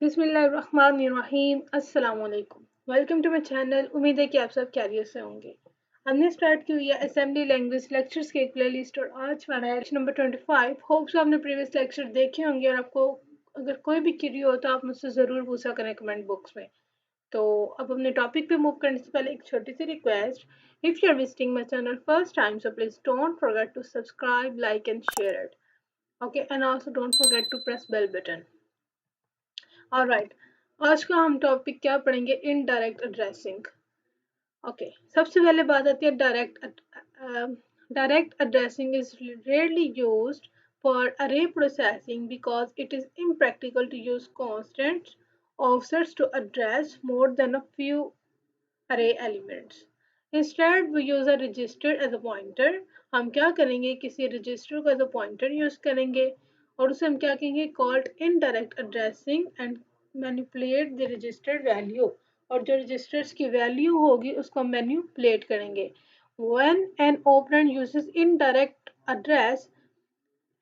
बिस्मिल्लाहिर्रहमानिर्रहीम अस्सलाम वालेकुम। Welcome to my channel. उम्मीद है कि आप सब खैरियत से होंगे। हमने स्टार्ट की हुई है असेंबली लैंग्वेज लेक्चर्स की एक प्लेलिस्ट और आज हमारा है लेक्चर नंबर 25। होप्स आपने प्रीवियस लेक्चर देखे होंगे और आपको अगर कोई भी क्वेरी हो तो आप मुझसे ज़रूर पूछा करें कमेंट बॉक्स में। तो अब अपने टॉपिक पे मूव करने से पहले एक छोटी सी request, if you are visiting my channel first time so please don't forget to subscribe, like and share it, okay, and also don't forget to press bell button. Alright, आज का हम टॉपिक क्या पढ़ेंगे? Indirect addressing. ओके, सबसे पहले बात आती है direct addressing is rarely used for array processing because it is impractical to use constant offsets to address more than a few array elements. Instead we use a register as a pointer. हम क्या करेंगे? किसी register को as a pointer use करेंगे और उसे हम क्या कहेंगे? Called indirect addressing and manipulate the registered value. और जो रजिस्टर्स की वैल्यू होगी उसको हम मैनिपुलेट करेंगे। When an operand uses indirect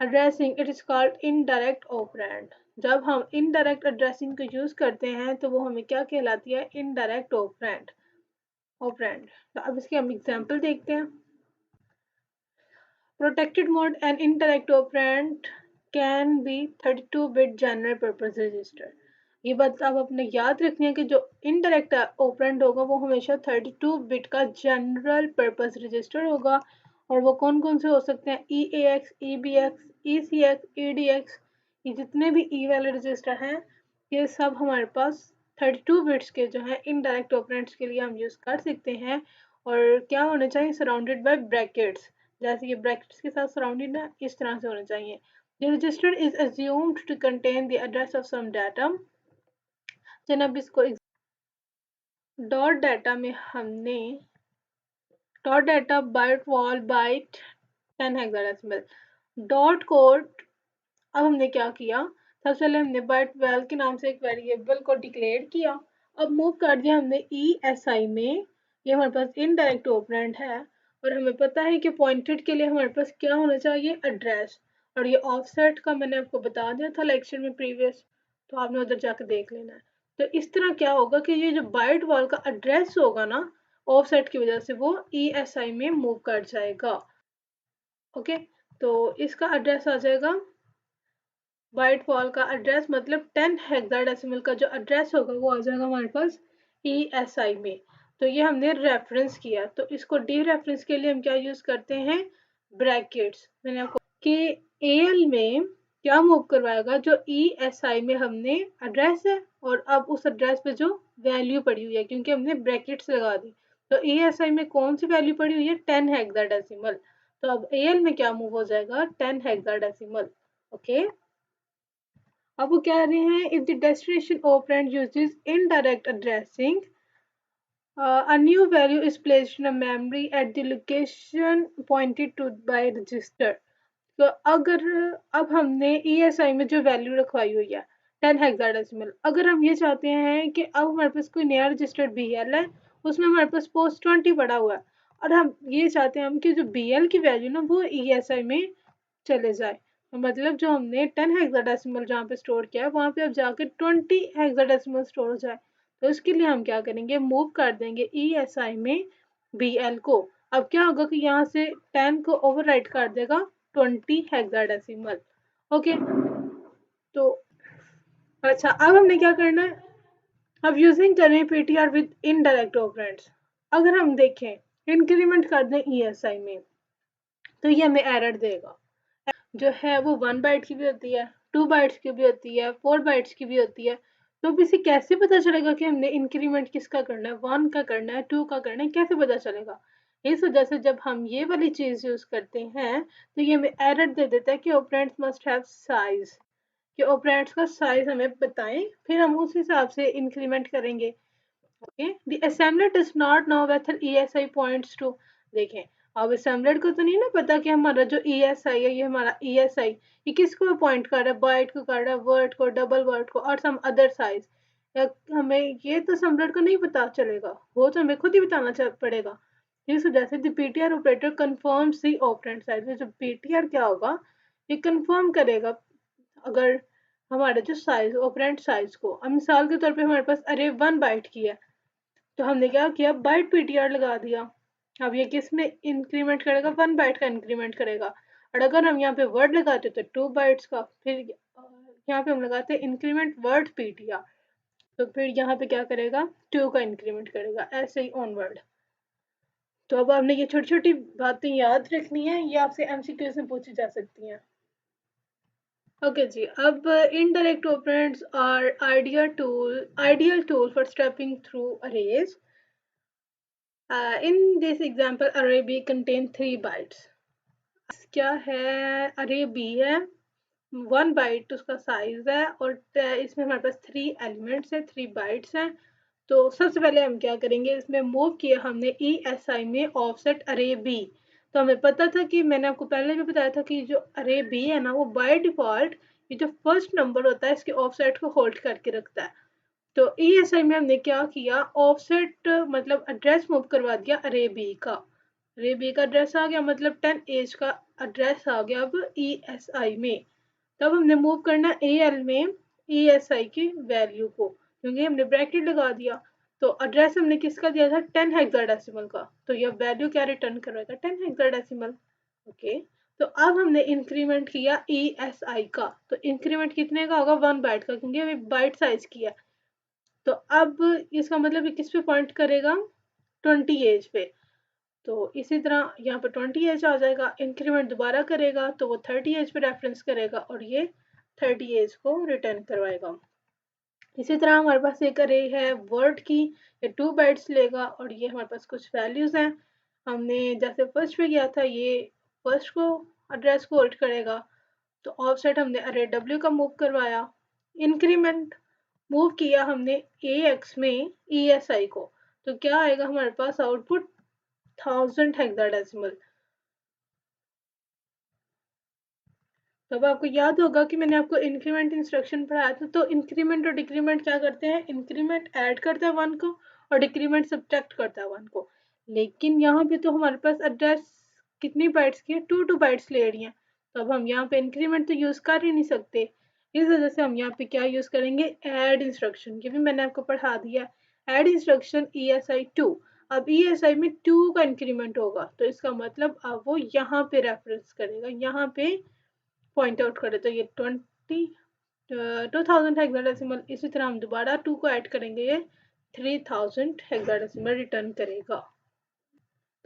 addressing it is called indirect operand. जब हम indirect addressing को यूज करते हैं तो वो हमें क्या कहलाती है? indirect operand. तो अब इसके हम एग्जांपल देखते हैं। Protected mode and indirect operand can be 32-bit general purpose register. ये बात आप अपने याद रखनी है कि जो इनडायरेक्ट ऑपरेंड होगा वो हमेशा 32 बिट का जनरल पर्पस रजिस्टर होगा। और वो कौन कौन से हो सकते हैं? EAX, EBX, ECX, EDX, ये जितने भी ई वाले रजिस्टर हैं ये सब हमारे पास 32 बिट्स के जो है इनडायरेक्ट ऑपरेंड्स के लिए हम यूज कर सकते हैं। और क्या होने चाहिए? Surrounded by brackets. जैसे ये ब्रैकेट्स के साथ सराउंडेड है इस तरह से होने चाहिए। The register is assumed to contain the address of some data. जनाब इसको डॉट डाटा में हमने dot data byte val byte 10 hexadecimal dot code. अब हमने क्या किया? सबसे पहले हमने बाइट वेल के नाम से एक वेरिएबल को डिक्लेयर किया। अब मूव कर दिया हमने ESI में। ये हमारे पास इनडायरेक्ट ऑपरेंड है और हमें पता है कि पॉइंटेड के लिए हमारे पास क्या होना चाहिए? एड्रेस। और ये ऑफसेट का मैंने आपको बता दिया था लेक्चर में प्रीवियस, तो आपने उधर जाकर देख लेना है। तो इस तरह क्या होगा कि ये जो बाइट वॉल का एड्रेस होगा ना ऑफसेट की वजह से वो ESI में मूव कर जाएगा। ओके, तो इसका एड्रेस आ जाएगा बाइट वॉल का एड्रेस, मतलब 10 हेक्साडेसिमल का जो एड्रेस होगा वो आ जाएगा हमारे पास ESI में। तो ये हमने रेफरेंस किया। तो इसको डी रेफरेंस के लिए हम क्या यूज करते हैं? ब्रैकेट्स। मैंने आपको कि AL में क्या मूव करवाएगा? जो ESI में हमने एड्रेस है और अब उस एड्रेस पे जो वैल्यू पड़ी हुई है क्योंकि हमने ब्रैकेट्स लगा दी। तो ESI में कौन सी वैल्यू पड़ी हुई है? 10 हेक्साडेसिमल। तो अब AL में क्या मूव हो जाएगा? 10 हेक्साडेसिमल। ओके, अब वो कह रहे हैं if the destination operand uses indirect addressing, a new value is placed in a memory at the location pointed to by register. तो अगर अब हमने ESI में जो वैल्यू रखवाई हुई है 10 हेक्साडेसिमल, अगर हम ये चाहते हैं कि अब हमारे पास कोई नया रजिस्टर्ड BL है उसमें हमारे पास पोस्ट 20 पड़ा हुआ है और हम ये चाहते हैं हम कि जो BL की वैल्यू ना वो ESI में चले जाए, मतलब जो हमने 10 हेक्साडेसिमल जहाँ पे स्टोर किया है वहाँ पे अब जाकर 20 हेक्साडेसिमल स्टोर हो जाए। तो इसके लिए हम क्या करेंगे? मूव कर देंगे ESI में BL को। अब क्या होगा कि यहाँ से 10 को ओवरराइट कर देगा 20 हेक्साडेसिमल। ओके, तो अच्छा अब हमने क्या करना है? अब यूजिंग करें PTR विद इनडायरेक्ट ऑपरेंड्स। अगर हम देखें इंक्रीमेंट कर दें ESI में तो ये हमें एरर देगा। जो है वो 1 बाइट की भी होती है, 2 बाइट्स की भी होती है, 4 बाइट्स की भी होती है। तो अब इसे कैसे पता चलेगा कि हमने इंक्रीमेंट किसका करना है? 1 का करना है, 2 का करना है, कैसे पता चलेगा? इस वजह से जब हम ये वाली चीज यूज करते हैं तो ये हमें एरर दे देता है कि ऑपरेंड्स मस्ट हैव साइज, कि ऑपरेंड्स का साइज हमें बताएं, फिर हम उस हिसाब से इंक्रीमेंट करेंगे। Okay, the assembler does not know whether ESI points to. देखें, अब असेंबलर को तो नहीं ना पता कि हमारा जो ESI है ये हमारा ESI ये किसको पॉइंट कर रहा है? बाइट को कर रहा है, वर्ड को, डबल वर्ड को और सम अदर साइज। या हमें ये तो असेंबलर को नहीं पता चलेगा, वो तो हमें खुद ही बताना पड़ेगा। इस वजह से the PTR operator confirms the operand size. जो PTR क्या होगा? ये कंफर्म करेगा अगर हमारा जो साइज ऑपरेंड साइज को। अब मिसाल के तौर पे हमारे पास अरे 1 बाइट की है, तो हमने क्या किया, बाइट पीटीआर लगा दिया। अब ये किस में इंक्रीमेंट करेगा, 1 बाइट का इंक्रीमेंट करेगा। और अगर हम यहाँ पे वर्ड लगाते तो 2 बाइट्स का, फिर यहाँ पे हम लगाते हैं इंक्रीमेंट वर्ड पीटीआर, तो फिर यहाँ पे क्या करेगा, 2 का इंक्रीमेंट करेगा, ऐसे ही ऑनवर्ड। तो अब आपने ये छोटी छोटी बातें याद रखनी है, ये आपसे एमसीक्यूज में पूछी जा सकती हैं। ओके जी, अब indirect operands are ideal tool for stepping through arrays. In this example, array B contain 3 bytes. क्या है, array B है, 1 बाइट उसका साइज है, और इसमें हमारे पास 3 एलिमेंट्स हैं, 3 बाइट्स हैं। तो सबसे पहले हम क्या करेंगे, इसमें मूव किया हमने ESI में ऑफसेट अरे बी। तो हमें पता था कि मैंने आपको पहले भी बताया था कि जो अरे बी है ना, वो बाय डिफॉल्ट ये जो फर्स्ट नंबर होता है इसके ऑफसेट को होल्ड करके रखता है। तो ESI में हमने क्या किया, ऑफसेट मतलब एड्रेस मूव करवा दिया अरे बी का। अरे बी का एड्रेस आ गया, मतलब 10 एज का एड्रेस आ गया अब ESI में। तब हमने मूव करना AL में ESI की वैल्यू को, क्योंकि हमने ब्रैकेट लगा दिया। तो एड्रेस हमने किसका दिया था, 10 हेक्साडेसिमल का, तो यह वैल्यू क्या रिटर्न करवाएगा, 10 हेक्साडेसिमल। ओके, तो अब हमने इंक्रीमेंट किया ESI का, तो इंक्रीमेंट कितने का होगा, 1 बाइट का, क्योंकि अभी बाइट साइज की है। तो अब इसका मतलब किस पे पॉइंट करेगा, 20 एज पे। तो इसी तरह यहाँ पर 20 एज आ जाएगा, इंक्रीमेंट दोबारा करेगा तो वो 30 एज पे रेफरेंस करेगा, और ये 30 एज को रिटर्न करवाएगा। इसी तरह हमारे पास एक अरे है वर्ड की, ये 2 बाइट्स लेगा, और ये हमारे पास कुछ वैल्यूज हैं। हमने जैसे फर्स्ट पे किया था, ये फर्स्ट को एड्रेस को होल्ड करेगा। तो ऑफसेट हमने अरे डब्ल्यू का मूव करवाया, इंक्रीमेंट मूव किया हमने AX में ESI को, तो क्या आएगा हमारे पास आउटपुट 1000 हेक्साडेसिमल। तब आपको याद होगा कि मैंने आपको इंक्रीमेंट इंस्ट्रक्शन पढ़ाया था। तो इंक्रीमेंट और डिक्रीमेंट क्या करते हैं, इंक्रीमेंट ऐड करता है 1 को और डिक्रीमेंट सब्ट्रैक्ट करता है 1 को। लेकिन यहाँ पे तो हमारे पास एड्रेस कितनी बाइट्स की है, 2 बाइट्स ले रही हैं। तो अब हम यहाँ पे इंक्रीमेंट तो यूज कर ही नहीं सकते, इस वजह से हम यहाँ पे क्या यूज करेंगे, ऐड इंस्ट्रक्शन। ये भी मैंने आपको पढ़ा दिया, ऐड इंस्ट्रक्शन ESI 2। अब ESI में 2 का इंक्रीमेंट होगा, तो इसका मतलब अब वो यहाँ पे रेफरेंस करेगा, यहाँ पे पॉइंट आउट करे, तो ये 2000 हेक्साडेसिमल। इसी तरह हम दोबारा 2 को ऐड करेंगे, ये 3000 हेक्साडेसिमल रिटर्न करेगा।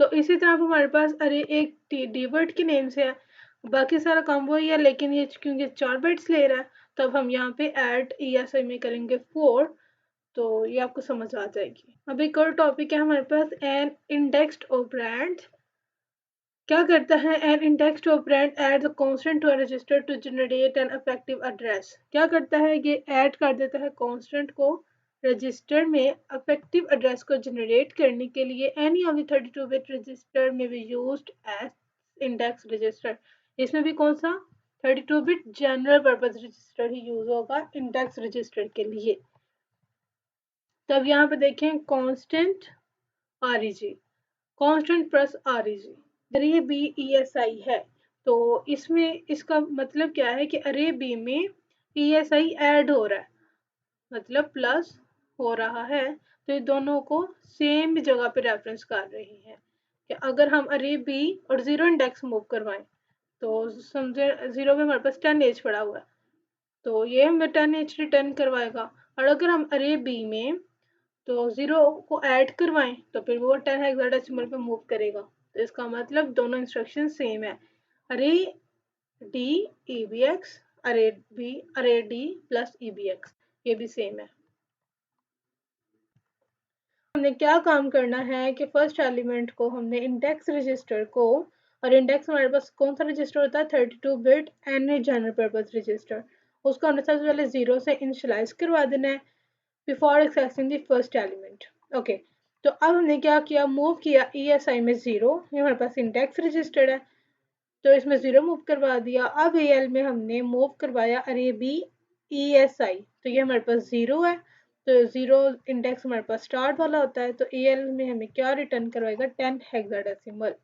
तो इसी तरह हमारे पास अरे एक डीवर्ट की नेम से है, बाकी सारा काम वही है, लेकिन ये क्योंकि 4 बाइट्स ले रहा है, तो अब हम यहाँ पे ऐड ESI में करेंगे 4, तो ये आपको समझ आ जाएगी। अब एक और टॉपिक है हमारे पास, एन इंडेक्स्ड ऑपरेंड। क्या करता है, an indexed operand add the constant to a register to generate an effective address. क्या करता है, ये ऐड कर देता है कांस्टेंट को रजिस्टर में इफेक्टिव एड्रेस को जनरेट करने के लिए। Any of the 32 bit register में B used as index register. इसमें भी कौन सा, 32 बिट जनरल पर्पस रजिस्टर ही यूज होगा इंडेक्स रजिस्टर के लिए। तब यहाँ पे देखें constant REG, constant plus REG, अरे बी ESI है, तो इसमें इसका मतलब क्या है कि अरे बी में ESI ऐड हो रहा है, मतलब प्लस हो रहा है, तो ये दोनों को सेम जगह पे रेफरेंस कर रही हैं। कि अगर हम अरे बी और 0 इंडेक्स मूव करवाएं, तो समझे 0 में हमारे पास 10 एज पड़ा हुआ है, तो ये हमें 10 एज रिटर्न करवाएगा। और अगर हम अरे बी में तो 0 को ऐड करवाएं, तो फिर वो 10 हेक्साडेसिमल पे मूव करेगा। तो इसका मतलब दोनों इंस्ट्रक्शन सेम है, अरे डी EBX, अरे बी अरे डी प्लस EBX, ये भी सेम है। हमने क्या काम करना है कि फर्स्ट एलिमेंट को हमने इंडेक्स रजिस्टर को, और इंडेक्स हमारे पास कौन सा रजिस्टर होता है, 32 bit an general purpose register, उसको हमने सबसे पहले 0 से इनिशियलाइज करवा देना है before accessing the first element. Okay, तो अब हमने क्या किया, मूव किया ESI में 0, ये हमारे पास इंडेक्स रजिस्टर्ड है, तो इसमें 0 मूव करवा दिया। अब AL में हमने मूव करवाया अरे बी ESI, तो ये हमारे पास 0 है, तो 0 इंडेक्स हमारे पास स्टार्ट वाला होता है, तो AL में हमें क्या रिटर्न करवाएगा, 10 हेक्साडेसिमल।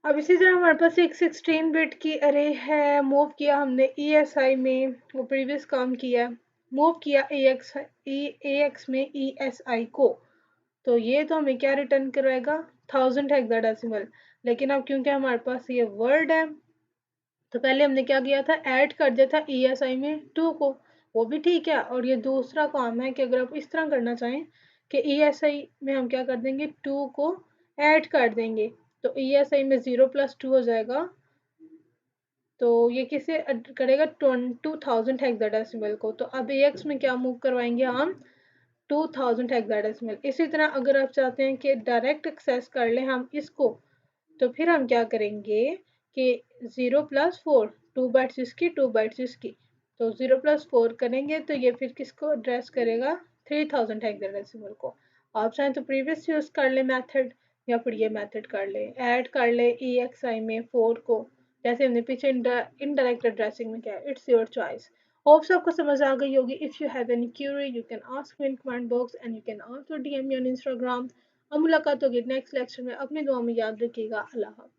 अब इसी तरह हमारे पास एक 16 बिट की अरे है, मूव किया हमने ESI में, वो प्रीवियस काम किया, मूव किया AX में ESI को, तो ये तो हमें क्या रिटर्न कराएगा, 1000 हेक्साडेसिमल। लेकिन अब क्योंकि हमारे पास ये वर्ड है, तो पहले हमने क्या किया था, ऐड कर दिया था ESI में 2 को, वो भी ठीक है। और ये दूसरा काम है कि अगर आप इस तरह करना चाहें कि ESI में हम क्या कर देंगे, 2 को ऐड कर देंगे, तो ESI में 0 + 2 हो जाएगा, तो ये किसे करेगा, 2000 हेक्साडेसिमल को। तो अब AX में क्या मूव करवाएंगे हम, 2000 हेक्साडेसिमल। इसी तरह अगर आप चाहते हैं कि डायरेक्ट एक्सेस कर लें हम इसको, तो फिर हम क्या करेंगे कि 0 + 4, 2 बाइट्स इसकी 2 बाइट्स इसकी, तो 0 + 4 करेंगे तो ये फिर किसको एड्रेस करेगा, 3000 हेक्साडेसिमल को। आप चाहें तो प्रीवियस यूज कर ले मेथड, या फिर ये मेथड कर ले, ऐड कर ले EXI में 4 को, जैसे हमने पीछे इनडायरेक्ट एड्रेसिंग में किया। It's your choice. होप्स आपको समझ आ गई होगी। If you have any Curie you can ask me in comment box and you can also DM me on Instagram. अब मुलाकात होगी नेक्स्ट लेक्चर में। अपनी दुआ में याद रखिएगा। अल्लाह हाफ़िज़।